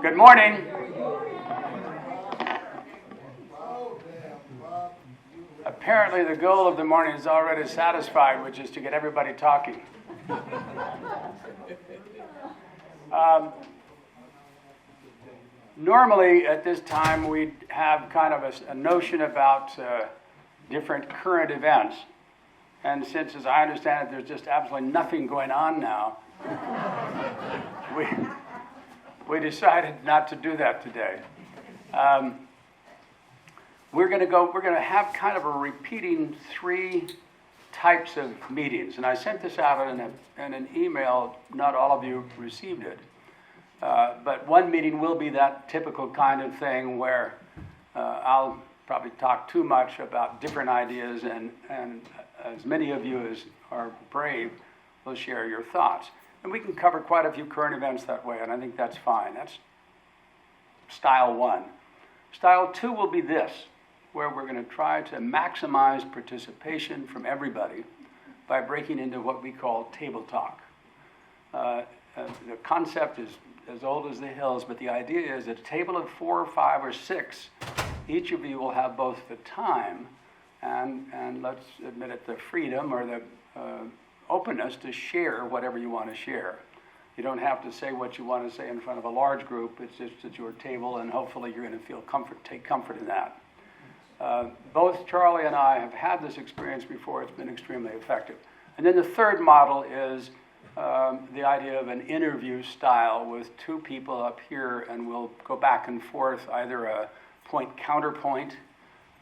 Good morning. Apparently the goal of the morning is already satisfied, which is to get everybody talking. Normally at this time we'd have kind of a notion about different current events. And since, as I understand it, there's just absolutely nothing going on now, we decided not to do that today. We're going to have kind of a repeating three types of meetings. And I sent this out in an email. Not all of you received it. But one meeting will be that typical kind of thing where I'll probably talk too much about different ideas, and as many of you as are brave will share your thoughts. And we can cover quite a few current events that way, and I think that's fine. That's style one. Style two will be this, where we're going to try to maximize participation from everybody by breaking into what we call table talk. The concept is as old as the hills, but the idea is a table of 4 or 5 or 6. Each of you will have both the time and let's admit it, the freedom or the openness to share whatever you want to share. You don't have to say what you want to say in front of a large group. It's just at your table, and hopefully you're going to take comfort in that. Both Charlie and I have had this experience before. It's been extremely effective. And then the third model is the idea of an interview style with 2 people up here, and we'll go back and forth, either a point-counterpoint,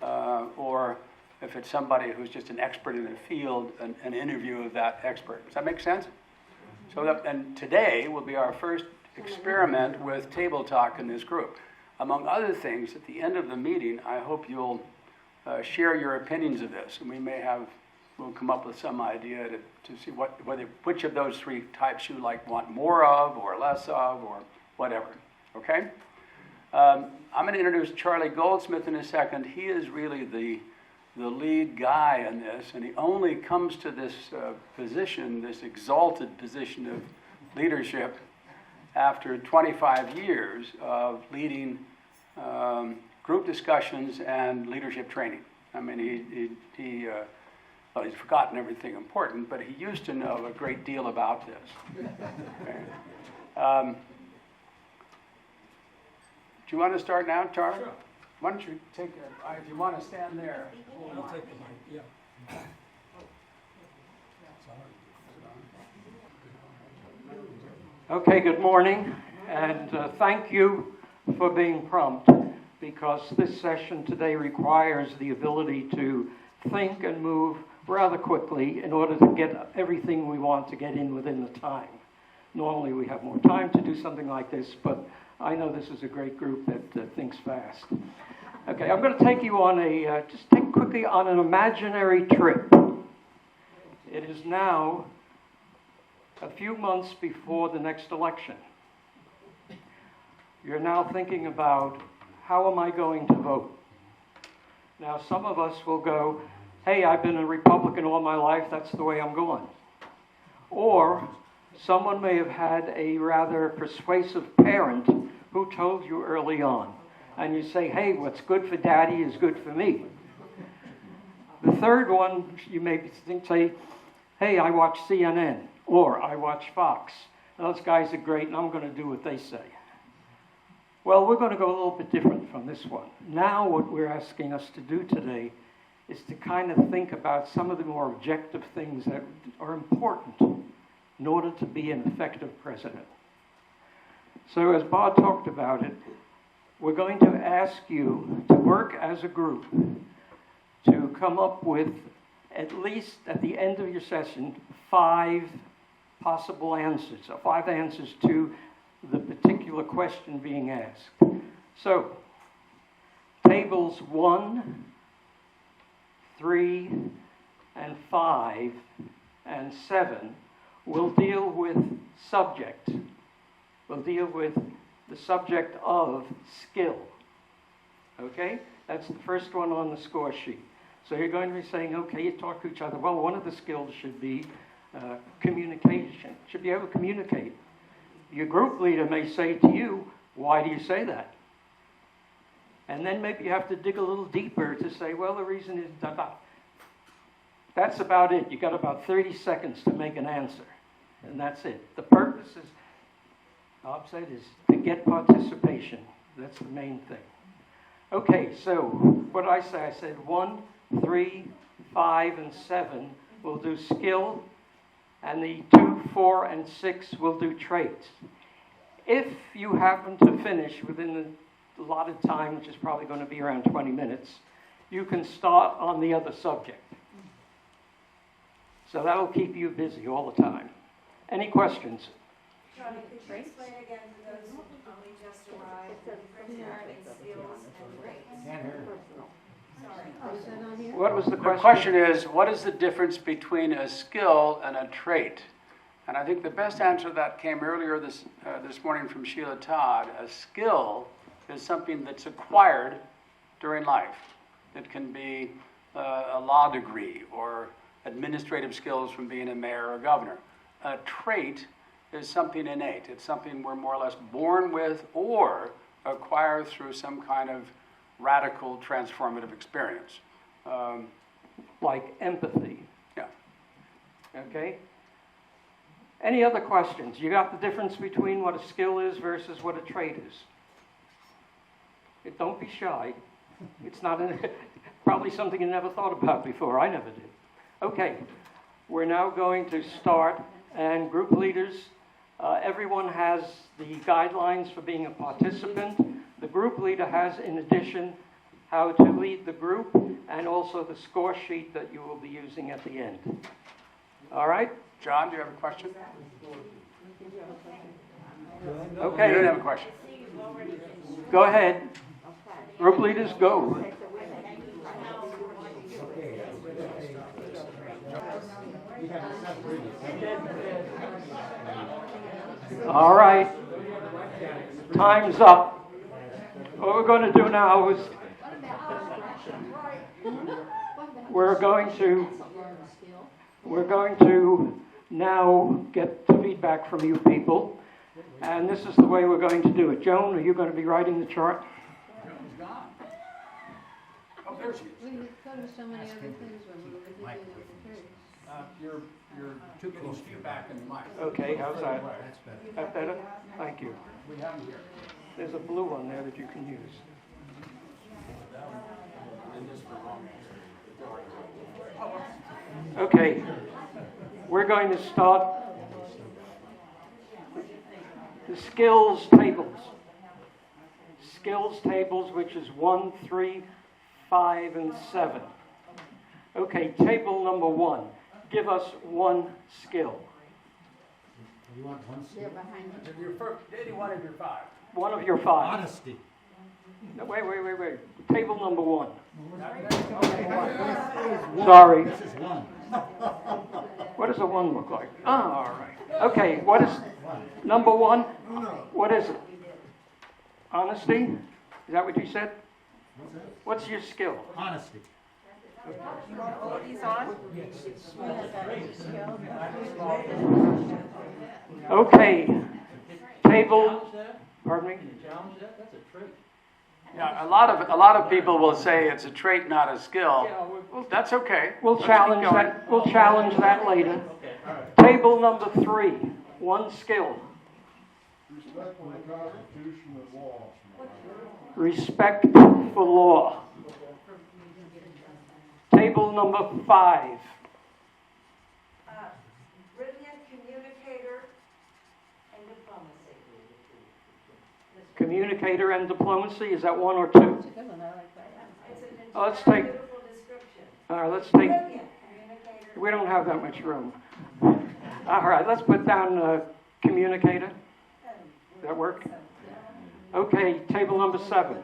or if it's somebody who's just an expert in the field, an interview of that expert. Does that make sense? And today will be our first experiment with table talk in this group. Among other things, at the end of the meeting, I hope you'll share your opinions of this, and we'll come up with some idea to see which of those 3 types you want more of, or less of, or whatever. Okay? I'm going to introduce Charlie Goldsmith in a second. He is really the lead guy in this, and he only comes to this position, this exalted position of leadership, after 25 years of leading group discussions and leadership training. I mean, he's forgotten everything important, but he used to know a great deal about this. Okay. Do you want to start now, Charlie? Sure. Why don't you take if you want to stand there. I'll take the mic, yeah. Okay, good morning, and thank you for being prompt, because this session today requires the ability to think and move rather quickly in order to get everything we want to get in within the time. Normally we have more time to do something like this, but I know this is a great group that thinks fast. Okay, I'm going to take you on quickly on an imaginary trip. It is now a few months before the next election. You're now thinking about, how am I going to vote? Now, some of us will go, hey, I've been a Republican all my life, that's the way I'm going. Or someone may have had a rather persuasive parent who told you early on. And you say, hey, what's good for daddy is good for me. The third one, you may say, hey, I watch CNN, or I watch Fox. Those guys are great, and I'm going to do what they say. Well, we're going to go a little bit different from this one. Now what we're asking us to do today is to kind of think about some of the more objective things that are important in order to be an effective president. So as Bob talked about it, we're going to ask you to work as a group to come up with, at least at the end of your session, 5 possible answers, or 5 answers to the particular question being asked. So, tables 1, 3, and 5, and 7 will deal with subject. We'll deal with the subject of skill. Okay? That's the first one on the score sheet. So you're going to be saying, okay, you talk to each other. Well, one of the skills should be communication. Should be able to communicate. Your group leader may say to you, Why do you say that? And then maybe you have to dig a little deeper to say, well, the reason is da da. That's about it. You got about 30 seconds to make an answer, and that's it. The purpose is, Bob said, is to get participation. That's the main thing. Okay, so what did I say? I said 1, 3, 5, and 7 will do skill, and the 2, 4, and 6 will do traits. If you happen to finish within the allotted time, which is probably going to be around 20 minutes, you can start on the other subject. So that'll keep you busy all the time. Any questions? Johnny, could you explain again to those who only just arrived, the difference between skills and traits? Sorry. What was the The question? question is, what is the difference between a skill and a trait? And I think the best answer to that came earlier this morning from Sheila Todd. A skill is something that's acquired during life. It can be a law degree or administrative skills from being a mayor or governor. A trait is something innate. It's something we're more or less born with or acquire through some kind of radical transformative experience. Like empathy. Yeah. Okay? Any other questions? You got the difference between what a skill is versus what a trait is? Don't be shy. It's not probably something you never thought about before. I never did. Okay, we're now going to start, and group leaders, everyone has the guidelines for being a participant. The group leader has, in addition, how to lead the group, and also the score sheet that you will be using at the end. All right? John, do you have a question? Okay. You don't have a question. Go ahead. Group leaders, go. All right. Time's up. What we're going to do now is we're going to now get feedback from you people, and this is the way we're going to do it. Joan, are you going to be writing the chart? Joan's gone. Oh, there she is. We go to so many other things when we were doing it. You're too close to you back in the mic. Okay, how's that? That better? Thank you. We have them here. There's a blue one there that you can use. Okay, we're going to start the skills tables. Skills tables, which is 1, 3, 5, and 7. Okay, table number 1. Give us one skill. You want one skill? They're behind you. Your first, any one of your 5. One of your 5. Honesty. No, wait. Table number 1. Sorry. This is one. What does a 1 look like? Ah, all right. Okay, what is number 1? What is it? Honesty? Is that what you said? What's your skill? Honesty. Okay. Table. Pardon me? Yeah, a lot of people will say it's a trait, not a skill. Well, that's okay. We'll Let's challenge keep going. that. We'll challenge that later. Table number 3. One skill. Respect for the Constitution and law. Respect for law. Table number 5. Brilliant communicator and diplomacy. Communicator and diplomacy. Is that 1 or 2? It's a good one, I like that. It's an Let's entirely take- beautiful description. All right, let's take. Brilliant communicator. We don't have that much room. All right, let's put down communicator. That work? Okay, table number 7.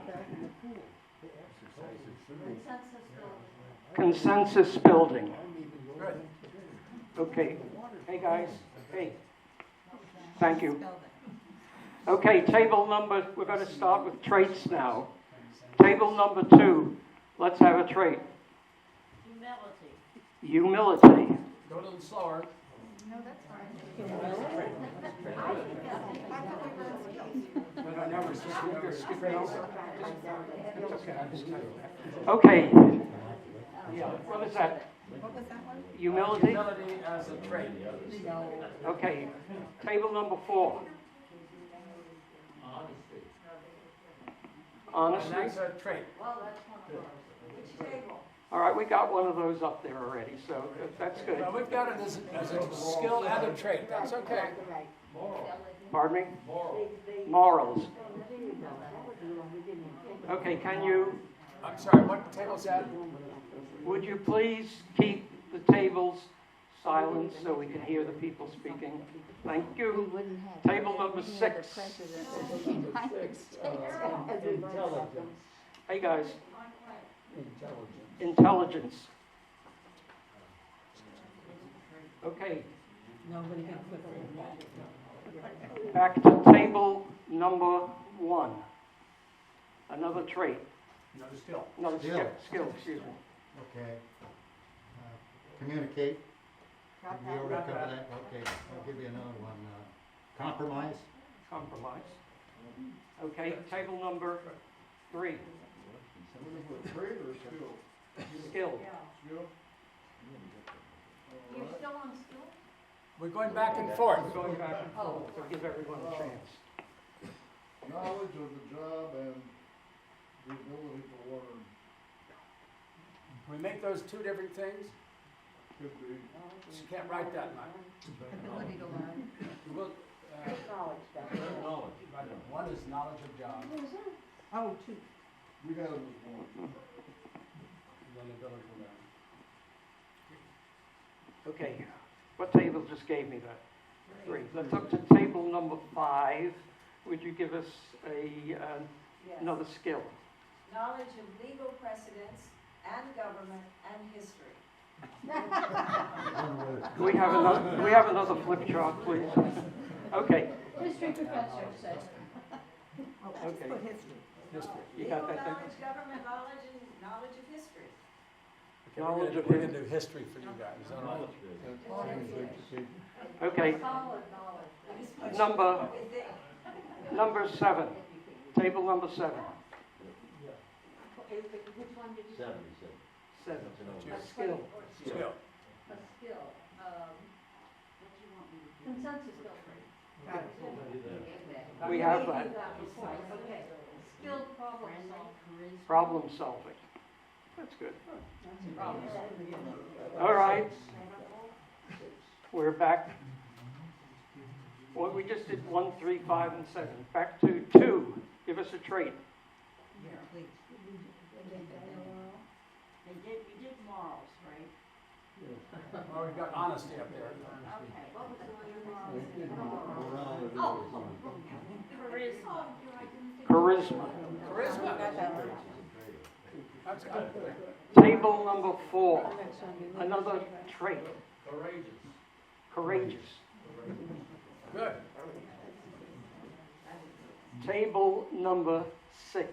Consensus building. Good. Okay. Hey, guys. Hey. Thank you. Okay, table number, we're going to start with traits now. Table number 2, let's have a trait. Humility. Go a little slower. No, that's fine. Okay. Yeah, what is that? What was that one? Humility? Humility as a trait. Okay, table number 4. Honesty. And that's a trait. Which table? All right, we got one of those up there already, so that's good. Well, we've got it as a skill and a trait. That's okay. Pardon me? Morals. Okay, can you, I'm sorry, what table's that? would you please keep the tables silent so we can hear the people speaking? Thank you. Table number 6. Hey, guys. Intelligence. Okay, Nobody can put it back to table number 1. Another trait. Another skill. No, Skill. skill, excuse me. Okay. Communicate. We already covered that, okay, I'll give you another one. Compromise. Compromise. Okay, table number 3. Trade or skill? Skill. Skill? You're still on school? We're going back and forth. Going back and forth to give everyone a chance. Knowledge of the job and the ability to learn. Can we make those two different things? Could be. You can't write that much. Ability to learn. We'll, one is knowledge of job, and Oh, two. We had them as one. then ability to learn. Okay, what table just gave me that? 3. Let's up to table number 5. Would you give us another skill? Knowledge of legal precedents and government and history. We have another flip chart, please. Okay, History professor said. okay. History. You got that Legal thing? knowledge, government knowledge, and knowledge of history. Okay, Knowledge of we're gonna do history for you guys, is that all right? Okay, Solid knowledge. number Good thing. number 7. Table number 7. Which one did you say? 7. What's Skill. Skill. A skill. What do you want me to do? Consensus skill. We have that. Okay. Skilled problem solving. Problem solving. That's good. All right. We're back. Well, we just did 1, 3, 5, and 7. Back to 2. Give us a trait. Please. You did morals, right? Oh, we've got honesty up there. Okay, what was the one you morals? Charisma. Charisma. Charisma. That's good. Table number 4. Another trait. Courageous. Good. Table number 6.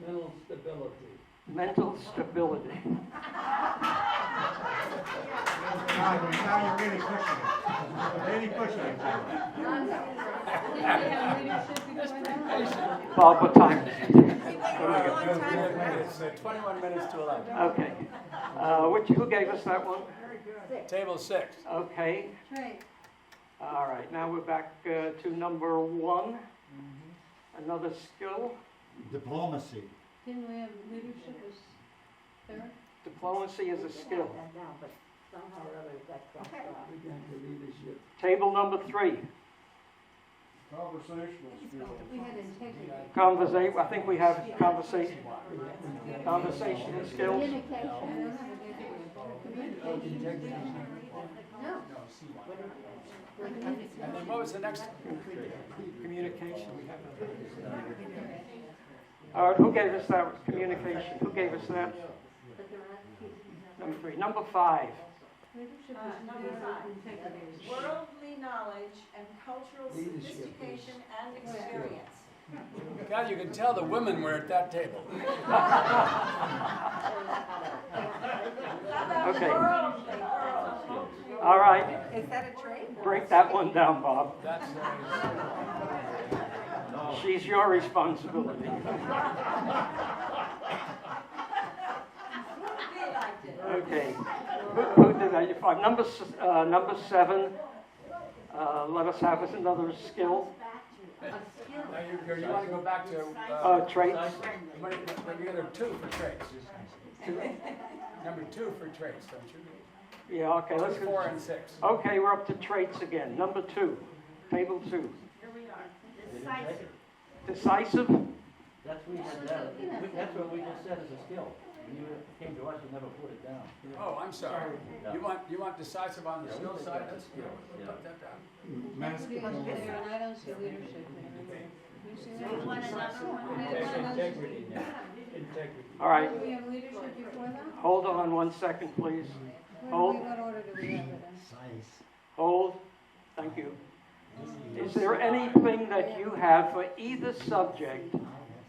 Mental stability. Mental stability. Now you're really pushing it. Really pushing it. Bob, what time is it? It's 21 minutes to 11. Okay. Who gave us that one? Table 6. Okay. Right. All right. Now we're back to number 1. Another skill. Diplomacy. Didn't we have leadership as third? Diplomacy is a skill. Okay. Table number 3. Conversational skill. We had integrity. I think we have conversational skills. Communication. Communication. No. And then what was the next? Communication. All right. Who gave us that? Communication. Who gave us that? Number 3. Number 5. Leadership Number 5. Worldly knowledge and cultural sophistication and experience. God, you can tell the women were at that table. How about Okay. worldly? All right, Is that a trait? break that one down, Bob. That's, She's your responsibility. We liked it. Okay. Who did that? Number 7, let us have another skill. now you want to go back to, Traits. there are 2 for traits. Number 2 for traits, don't you? Yeah, okay, let's 4 and 6. Okay, we're up to traits again. Number 2, table 2. Here we are. Decisive. Decisive? That's that's what we just said as a skill. When you came to us, you never put it down. Oh, I'm sorry. You want decisive on the skill side? That's, Yeah. put that down. I don't see leadership there. You see that? You want another one? Integrity now, integrity. All right, Do we have leadership before that? hold on 1 second, please. Hold, What order do we have it in? Size. hold. Thank you. Is there anything that you have for either subject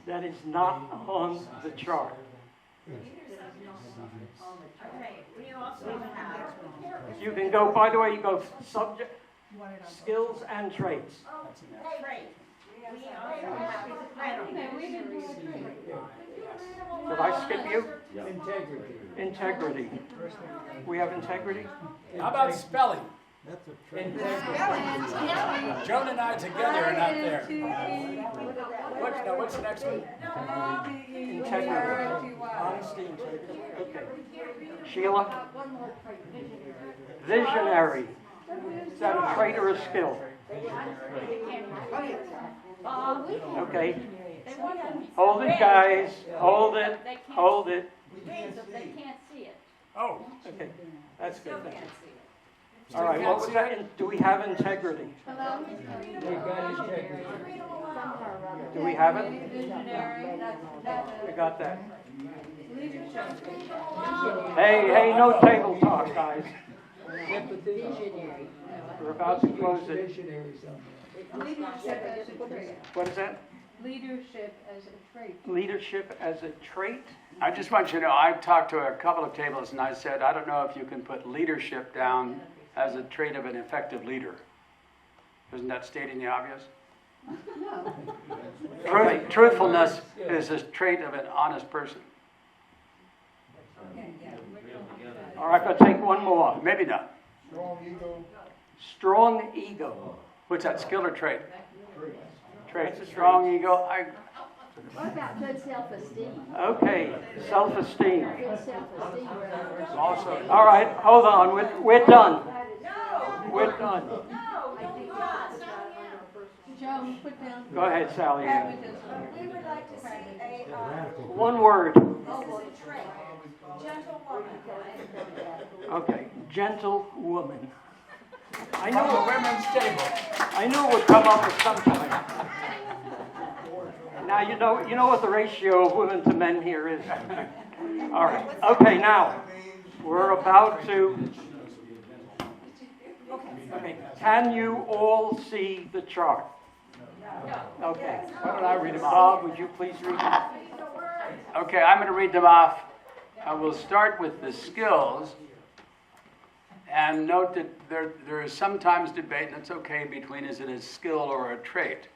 that is not on the chart? Okay, we also have. You can go, by the way, you go subject, skills and traits. Trait. We also have. Okay, we didn't do a trait. Did I skip you? Integrity. Integrity. We have integrity? How about spelling? That's a trait. Joan and I together are not there. What's the next one? Integrity. Honesty, integrity. Okay. Sheila? Visionary. Is that a trait or a skill? Okay. Hold it, guys. Hold it. Hold it. They can't see it. Oh, Okay. That's good. Thank you. All right. What was that? Do we have integrity? They got integrity. Do we have it? Visionary, We got that. leadership. Hey, no table talk, guys. Empathy. We're about to close it. Visionary something. Leadership as a trait. What is that? Leadership as a trait. Leadership as a trait? I just want you to know, I've talked to a couple of tables and I said, I don't know if you can put leadership down as a trait of an effective leader. Isn't that stating the obvious? Truthfulness is a trait of an honest person. All right, I'll take one more. Maybe not. Strong ego. Strong ego. What's that, skill or trait? Trait. Strong ego. What about good self-esteem? Okay, self-esteem. Good self-esteem. Also, All right, hold on. We're done. No, We're done. no, don't stop. Joan, put down. Go ahead, Sally. Pragmatism. We would like to see a, Radical. One word. this is a trait, gentle woman. Okay, gentle woman. I from the knew, women's table. I knew it would come up at some time. Now you know what the ratio of women to men here is. All right. Okay, now we're about to. Okay. Can you all see the chart? Okay. Why don't I read them off? Bob, would you please read them? Okay, I'm going to read them off. I will start with the skills. And note that there is sometimes debate, and it's okay, between is it a skill or a trait.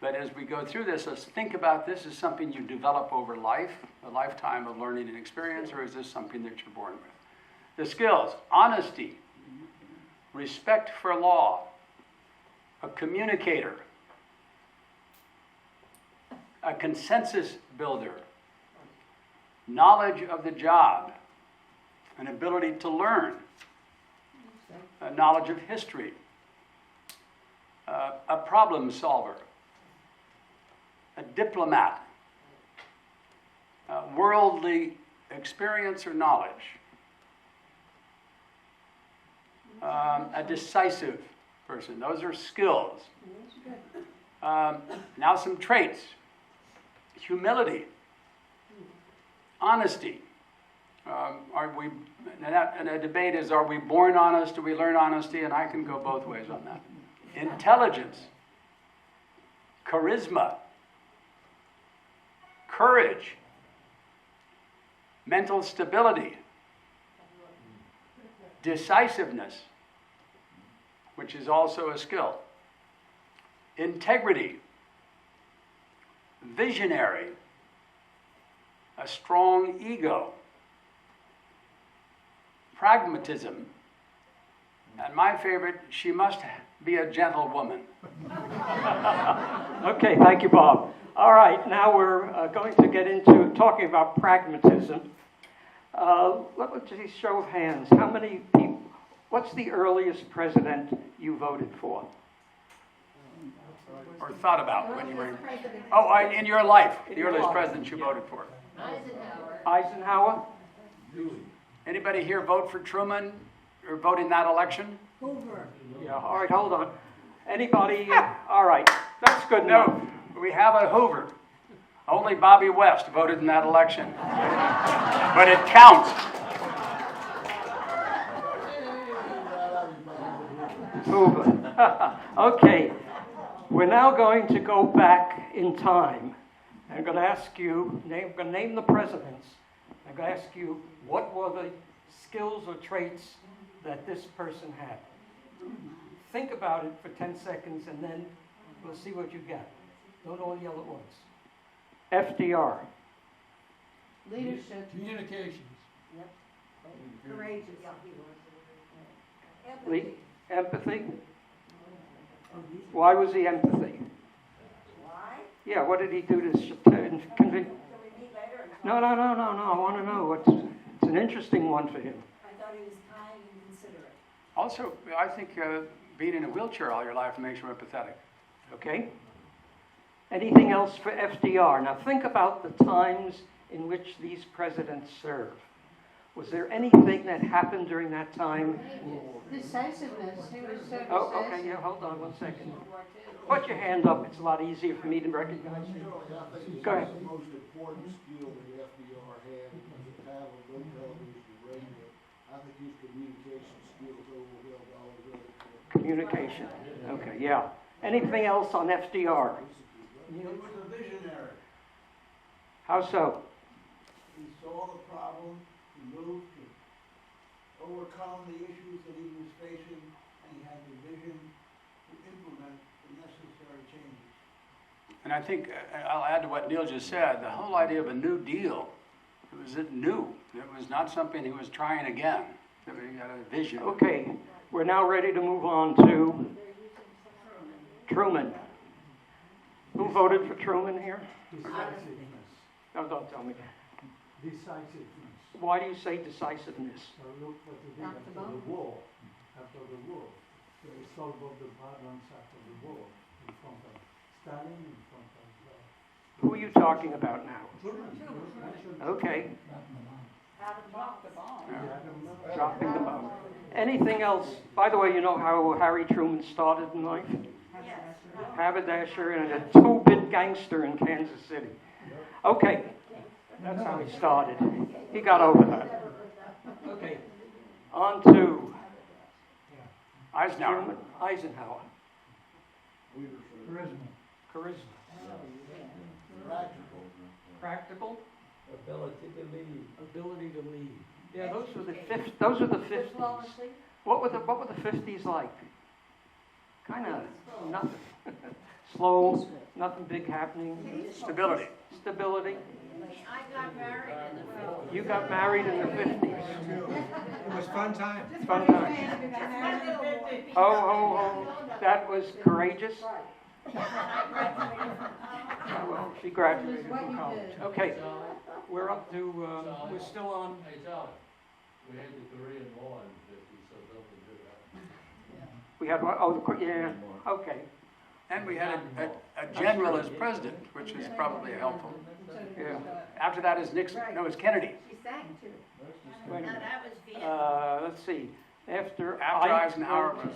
But as we go through this, let's think about this as something you develop over life, a lifetime of learning and experience, or is this something that you're born with? The skills: honesty, respect for law, a communicator, a consensus builder, knowledge of the job, an ability to learn, a knowledge of history, a problem solver, a diplomat, worldly experience or knowledge, a decisive person. Those are skills. Now some traits: humility, honesty. Are we? And the debate is: are we born honest? Do we learn honesty? And I can go both ways on that. Intelligence, charisma, courage, mental stability, decisiveness, which is also a skill. Integrity, visionary, a strong ego, pragmatism, and my favorite, she must be a gentlewoman. Okay, thank you, Bob. All right, now we're going to get into talking about pragmatism. Let me just show of hands. How many people, what's the earliest president you voted for? Or thought about when you were, in your life, the earliest president you voted for. Eisenhower? Anybody here vote for Truman or vote in that election? Yeah, all right, hold on. Anybody? All right, that's good enough. No, we have a Hoover. Only Bobby West voted in that election. But it counts. Hoover. Okay, we're now going to go back in time. I'm going to ask you, I'm going to name the presidents. I'm going to ask you, what were the skills or traits that this person had? Think about it for 10 seconds and then we'll see what you get. Don't all yell at once. FDR. Leadership. Communications. Courageous. Empathy. Why was he empathy? Why? Yeah, what did he do to convince? Can we meet later and talk? No. I want to know. It's an interesting one for him. I thought he was kind and considerate. Also, I think being in a wheelchair all your life makes you empathetic. Okay? Anything else for FDR? Now think about the times in which these presidents served. Was there anything that happened during that time? Decisiveness. He was so decisive. Oh, okay, yeah, hold on 1 second. Put your hand up. It's a lot easier for me to recognize you. Go ahead. The most important skill that FDR had was to have a good television radio. I think his communication skills overwhelmed all his other skills. Communication. Okay, yeah. Anything else on FDR? He was a visionary. How so? He saw the problem, he moved to overcome the issues that he was facing, and he had the vision to implement the necessary changes. And I think, I'll add to what Neil just said, the whole idea of a New Deal, it was new. It was not something he was trying again. He had a vision. Okay, we're now ready to move on to Truman. Who voted for Truman here? Decisiveness. No, don't tell me. Decisiveness. Why do you say decisiveness? So look what they did After after the the war. After the war. They solved all the problems after the war in front of Stalin, in front of Who are you talking about now? Truman. Okay, Yeah. dropping the bomb. Anything else? By the way, you know how Harry Truman started in life? Haberdasher and a two-bit gangster in Kansas City. Okay, that's how he started. He got over that. Okay, on to Eisenhower. Truman. Eisenhower. Leadership. Charisma. Practical. Practical. Ability to lead. Ability to lead. Yeah, those were the 50s. What were the 50s like? Kind of nothing. Slow, nothing big happening. Stability. Stability. I got married in the 50s. You got married in the 50s. It was fun time. Fun time. Oh, that was courageous. Well, she graduated from college. Okay, we're up to, we're still on. Hey, Charlie, we had the Korean War in the 50s, so don't do that. We had, yeah, okay, And we had a general as president, which is probably helpful. yeah. After that is Nixon. No, it's Kennedy. She sang too. Wait a No, minute. that was Vietnam. Let's see, after Eisenhower was.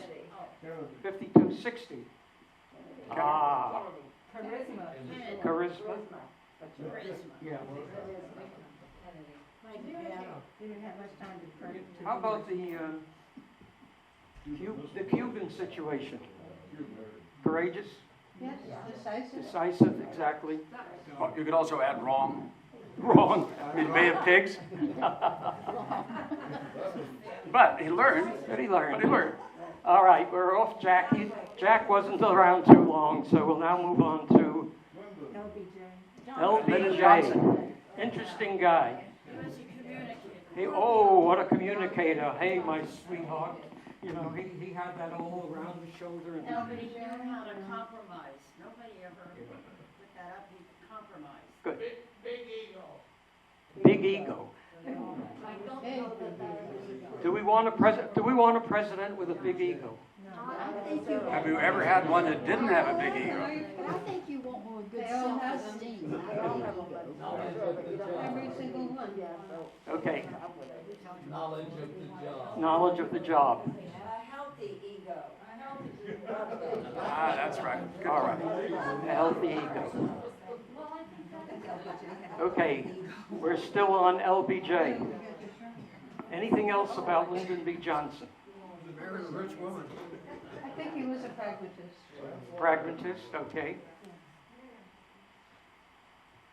52, 60. Ah, Charisma. charisma, Charisma. yeah. You didn't have much time to prep. How about the Cuban situation? Courageous, Yes, decisive. decisive, exactly. Well, you could also add wrong. Wrong. I mean, Bay of Pigs. But he learned. But he learned. But he learned. All right, we're off Jack. Jack wasn't around too long, so we'll now move on to Lyndon LBJ. Johnson. Interesting guy. He was a communicator. What a communicator. Hey, my sweetheart. You know, he had that all around his shoulder. And No, but he knew how to compromise. Nobody ever put that up. He compromised. good. Big ego. Big ego. Do we want a president with a big ego? I think you, Have you ever had one that didn't have a big ego? I think you want more good They all have self-esteem. not a big ego. Every single one. Okay. Knowledge of the job. Knowledge of the job. A healthy ego. Ah, that's right. Good All one. right. A healthy ego. Okay. We're still on LBJ. Anything else about Lyndon B. Johnson? I think he was a pragmatist. Pragmatist, okay.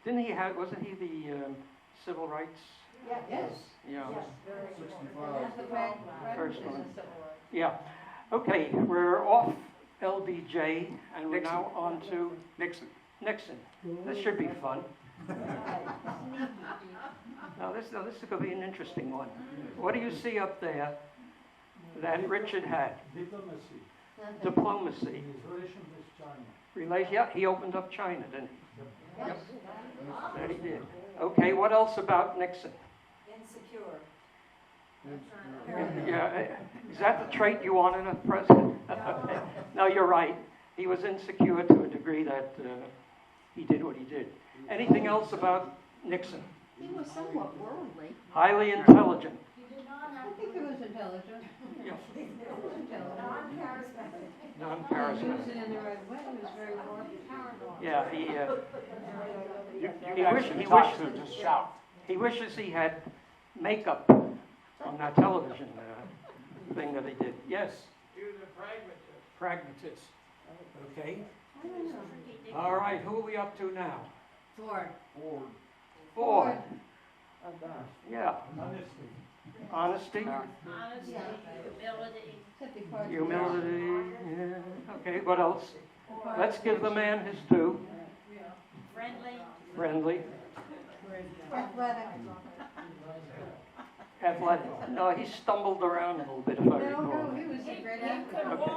Didn't he have, wasn't he the civil rights? Yes. Yeah. That's the First one. pragmatism. Yeah. Okay, we're off LBJ and we're Nixon. now on to Nixon. Nixon. This should be fun. Now this is going to be an interesting one. What do you see up there that Richard had? Diplomacy, Diplomacy. his relation with China. Yeah, he opened up China, didn't he? Yep. That he did. Okay, what else about Nixon? Insecure. Yeah, is that the trait you want in a president? No, you're right. He was insecure to a degree that he did what he did. Anything else about Nixon? He was somewhat worldly. Highly intelligent. I think he was intelligent. Yeah. He was intelligent. Non-charismatic. He Non-charismatic. used it in the right way. He was very powerful. Yeah, You He guys wish- should he talk wish- to, just shout. he wishes he had makeup on that television thing that he did. Yes, He was a pragmatist. pragmatist. Okay. All right, who are we up to now? Ford. Ford. Yeah. Honesty. Honesty. Honesty, humility. Humility. Yeah. Okay, what else? Let's give the man his due. Friendly. Friendly. Athletic. Athletic. No, he stumbled around a little bit, if I recall. No, he was a great athlete. Okay.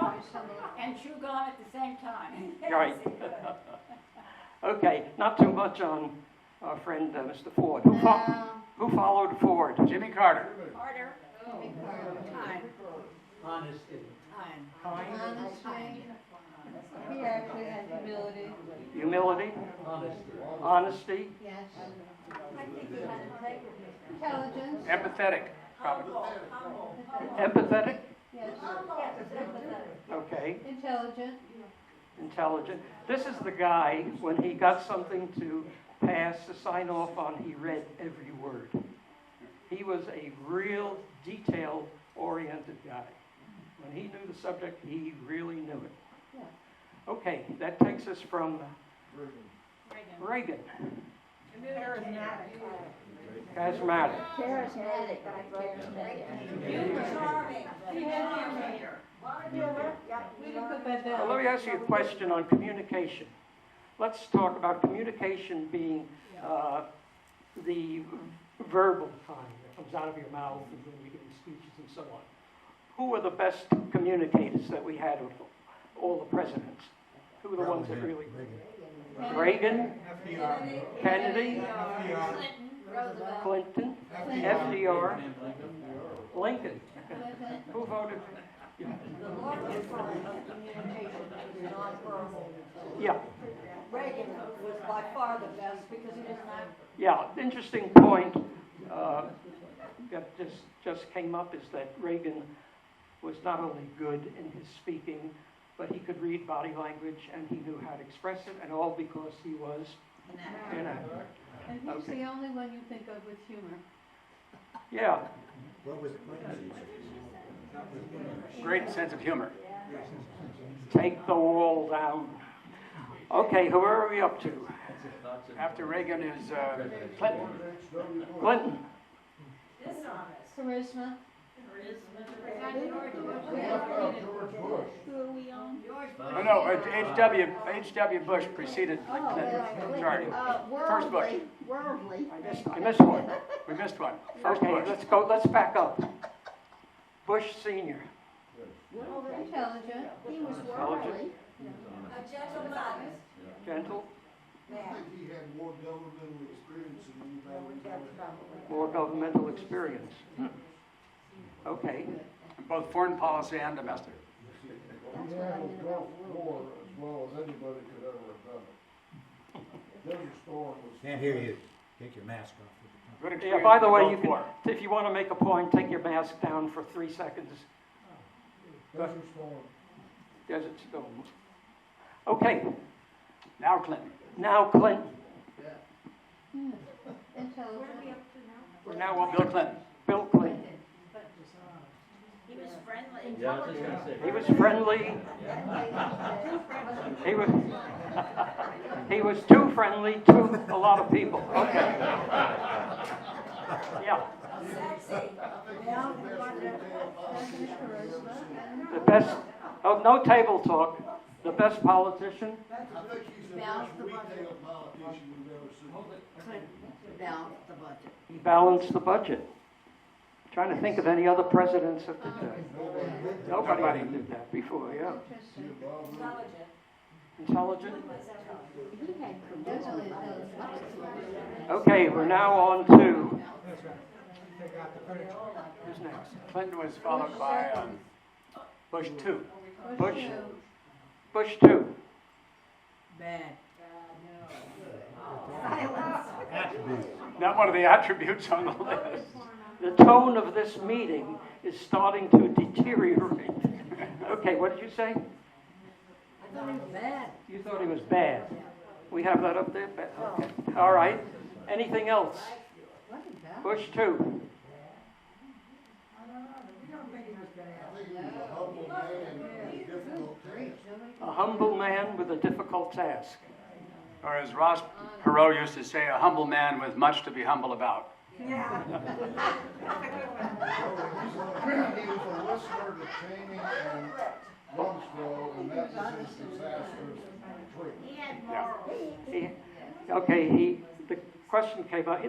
And chew gum at the same time. Right. Okay, not too much on our friend Mr. Ford. Who followed Ford? Jimmy Carter. Carter. Time. Honesty. Honesty. He actually had humility. Humility. Honesty. Honesty. Yes. I think he had integrity. Intelligence. Empathetic, probably. Humble. Empathetic. Yes. Yes, empathetic. Okay. Intelligent. Intelligent. This is the guy, when he got something to pass, to sign off on, he read every word. He was a real detail-oriented guy. When he knew the subject, he really knew it. Yeah. Okay, that takes us from Reagan. Charismatic. Charismatic. Charming. We can put that Well, down. let me ask you a question on communication. Let's talk about communication being the verbal kind that comes out of your mouth and when you're giving speeches and so on. Who are the best communicators that we had of all the presidents? Who are the ones that really... Reagan, Kennedy, Clinton, FDR, Lincoln. Who voted? Yeah. Yeah. Reagan was by far the best because he didn't have. Yeah, interesting point that just came up is that Reagan was not only good in his speaking, but he could read body language and he knew how to express it, and all because he was an actor. And he's the only one you think of with humor. Yeah, What was it? Great sense of humor. take the wall down. Okay, who are we up to? After Reagan is Clinton. Clinton. Dishonest. Charisma. George Bush. Who are we on? Oh, no, H.W. Bush preceded Clinton. Sorry. First Bush. Worldly. I missed one. We missed one. First Okay, Bush. let's back up. Bush Senior. Intelligent. He was Intelligent. worldly. A gentleman, Gentle, I think he had more governmental experience than anybody else. more governmental experience. Okay, Both foreign policy and domestic. He handled Gulf War as well as anybody could ever have done it. Desert Storm was. Can't hear you. Take your mask off. Good yeah, experience by the in way, Gulf you can, War. if you want to make a point, take your mask down for 3 seconds. Desert Storm. Desert Storm. Okay, Now Clinton. now Clinton. Intelligent. We're now on Bill Clinton. Bill Clinton. he was friendly. Yeah, I was just gonna say. He was friendly. He was too friendly to a lot of people. Okay. Yeah. Sexy. The best, oh, no table talk. The best politician? I think he's the best retail politician we've ever seen. Balance the budget. He balanced the budget. Trying to think of any other presidents that did that. Nobody ever did that before, yeah. Interesting. Intelligent. Intelligent? He had Definitely charisma. intelligent. Okay, we're now on to, who's next? Clinton was followed by Bush 2. Bush. two. Bush 2. Bad. Not one of the attributes on the list. The tone of this meeting is starting to deteriorate. Okay, what did you say? I thought he was bad. You thought he was bad. We have that up there? Okay. All right. Anything else? Wasn't bad. Bush 2. A humble man with a difficult task. Or as Ross Perot used to say, a humble man with much to be humble about. He was a listener to Cheney and Rumsfeld, and that was his disastrous trait. The question came out.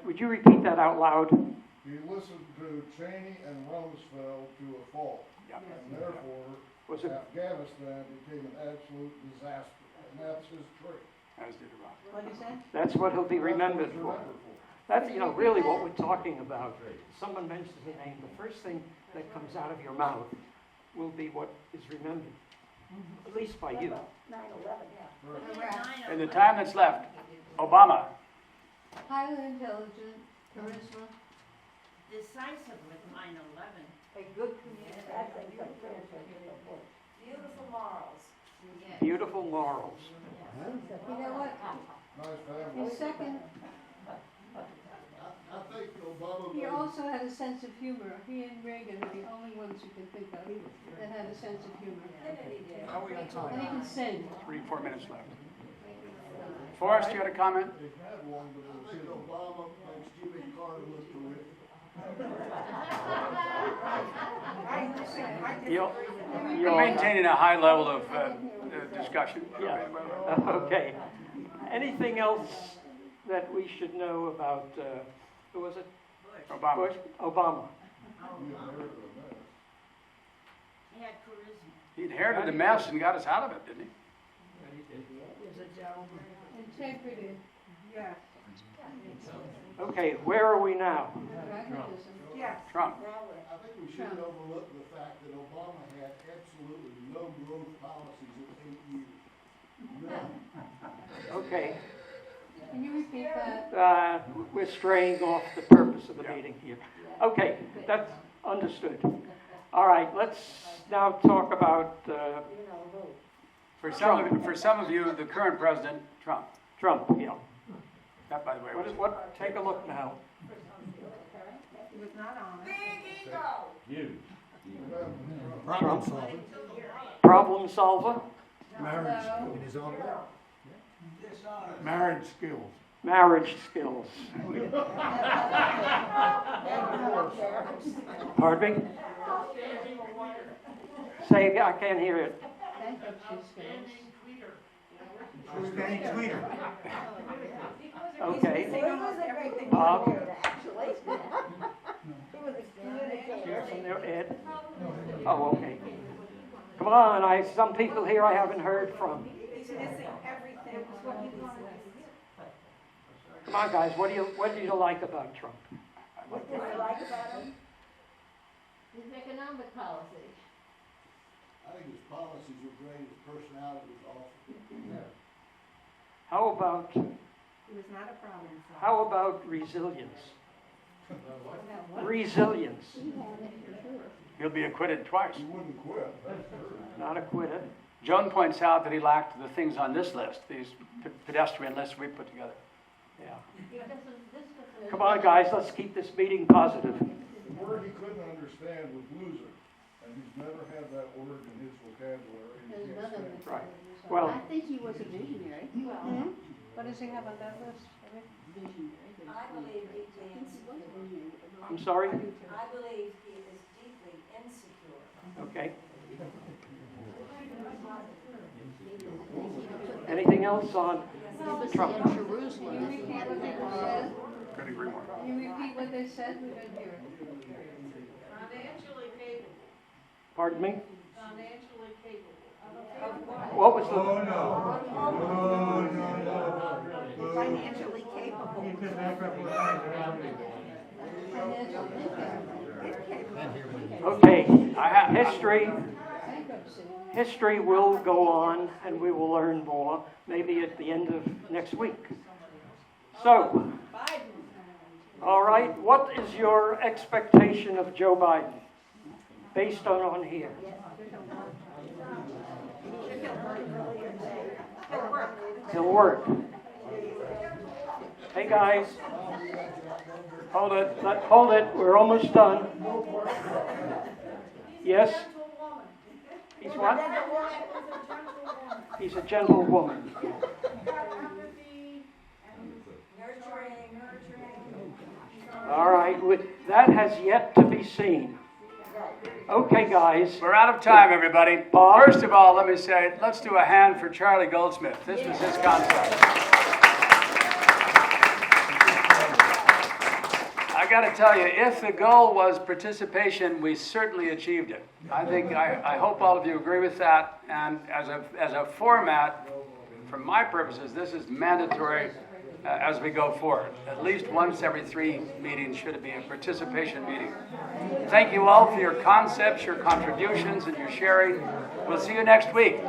Would you repeat that out loud? He listened to Cheney and Rumsfeld to a fault, Yeah. and therefore Was it? Afghanistan became an absolute disaster, and that's his trait. As did Ross. What'd you say? That's what he'll be remembered for. That's, really what we're talking about. Someone mentions a name, the first thing that comes out of your mouth will be what is remembered, at least by you. 9/11, yeah. In the time that's left, Obama. Highly intelligent. Charisma. Decisive with 9/11. A good communication. Beautiful morals. Beautiful morals. You know what? Nice family. His second, I think Obama he made, also had a sense of humor. He and Reagan are the only ones you can think of that had a sense of humor. Kennedy did. How are we on time? And he can sing. 4 minutes left. Forrest, you had a comment? He had one, but I it was think his. Obama makes Jimmy Carter look terrific. You're maintaining a high level of discussion. Yeah. Okay. Anything else that we should know about, who was it? Obama. Bush? Obama. He had charisma. He inherited the mess and got us out of it, didn't he? Integrity. Yeah. Okay, where are we now? Pragmatism. Yeah. Trump. I think we shouldn't overlook the fact that Obama had absolutely no growth policies in 8 years. None. Okay. Can you repeat that? We're straying off the purpose of the meeting here. Okay, that's understood. All right, let's now talk about For some of you, the current president, Trump. Trump. Yeah. That, by the way, was Take a look now. He was not on. Big ego. You. Problem solving Problem solver. in his own way. Dishonest. Marriage skills. Marriage skills. Pardon me? Say again, I can't hear it. Bankruptcy skills. Standing tweeter. Okay. He was a great thing Bob? actually. He was a communicator. Ed? Oh, okay. Come on, some people here I haven't heard from. He's missing everything. Come on, guys, what do you like about Trump? What did you like about him? His economic policy. I think his policies were great, his personality was awful. How about He was not a problem solver. How about resilience? Resilience. He'll be acquitted twice. He wouldn't quit, that's true. Not a quitter. Joan points out that he lacked the things on this list, these pedestrian lists we put together. Yeah. He doesn't, Come on, guys, let's keep this meeting positive. The word he couldn't understand was loser, and he's never had that word in his vocabulary. and he There's can't none of stand it. it. Right. Well, I think he was a visionary. What does he have on that list? Visionary. I believe deeply insecure. I'm sorry? I believe he is deeply insecure. Okay. Anything else on Trump? In Jerusalem. Couldn't agree more. Can you repeat what they said? We didn't hear it. Financially capable. Pardon me? Financially capable. What was the... Financially capable. Okay, I have, history will go on, and we will learn more, maybe at the end of next week. So, all right, what is your expectation of Joe Biden, based on here? He'll work. Hey, guys. Hold it, we're almost done. Yes? He's what? He's a gentlewoman. All right, that has yet to be seen. Okay, guys. we're out of time, everybody. Bob? First of all, let me say, let's do a hand for Charlie Goldsmith. This was his concept. I got to tell you, if the goal was participation, we certainly achieved it. I hope all of you agree with that. And as a format, for my purposes, this is mandatory as we go forward. At least once every 3 meetings should be a participation meeting. Thank you all for your concepts, your contributions, and your sharing. We'll see you next week.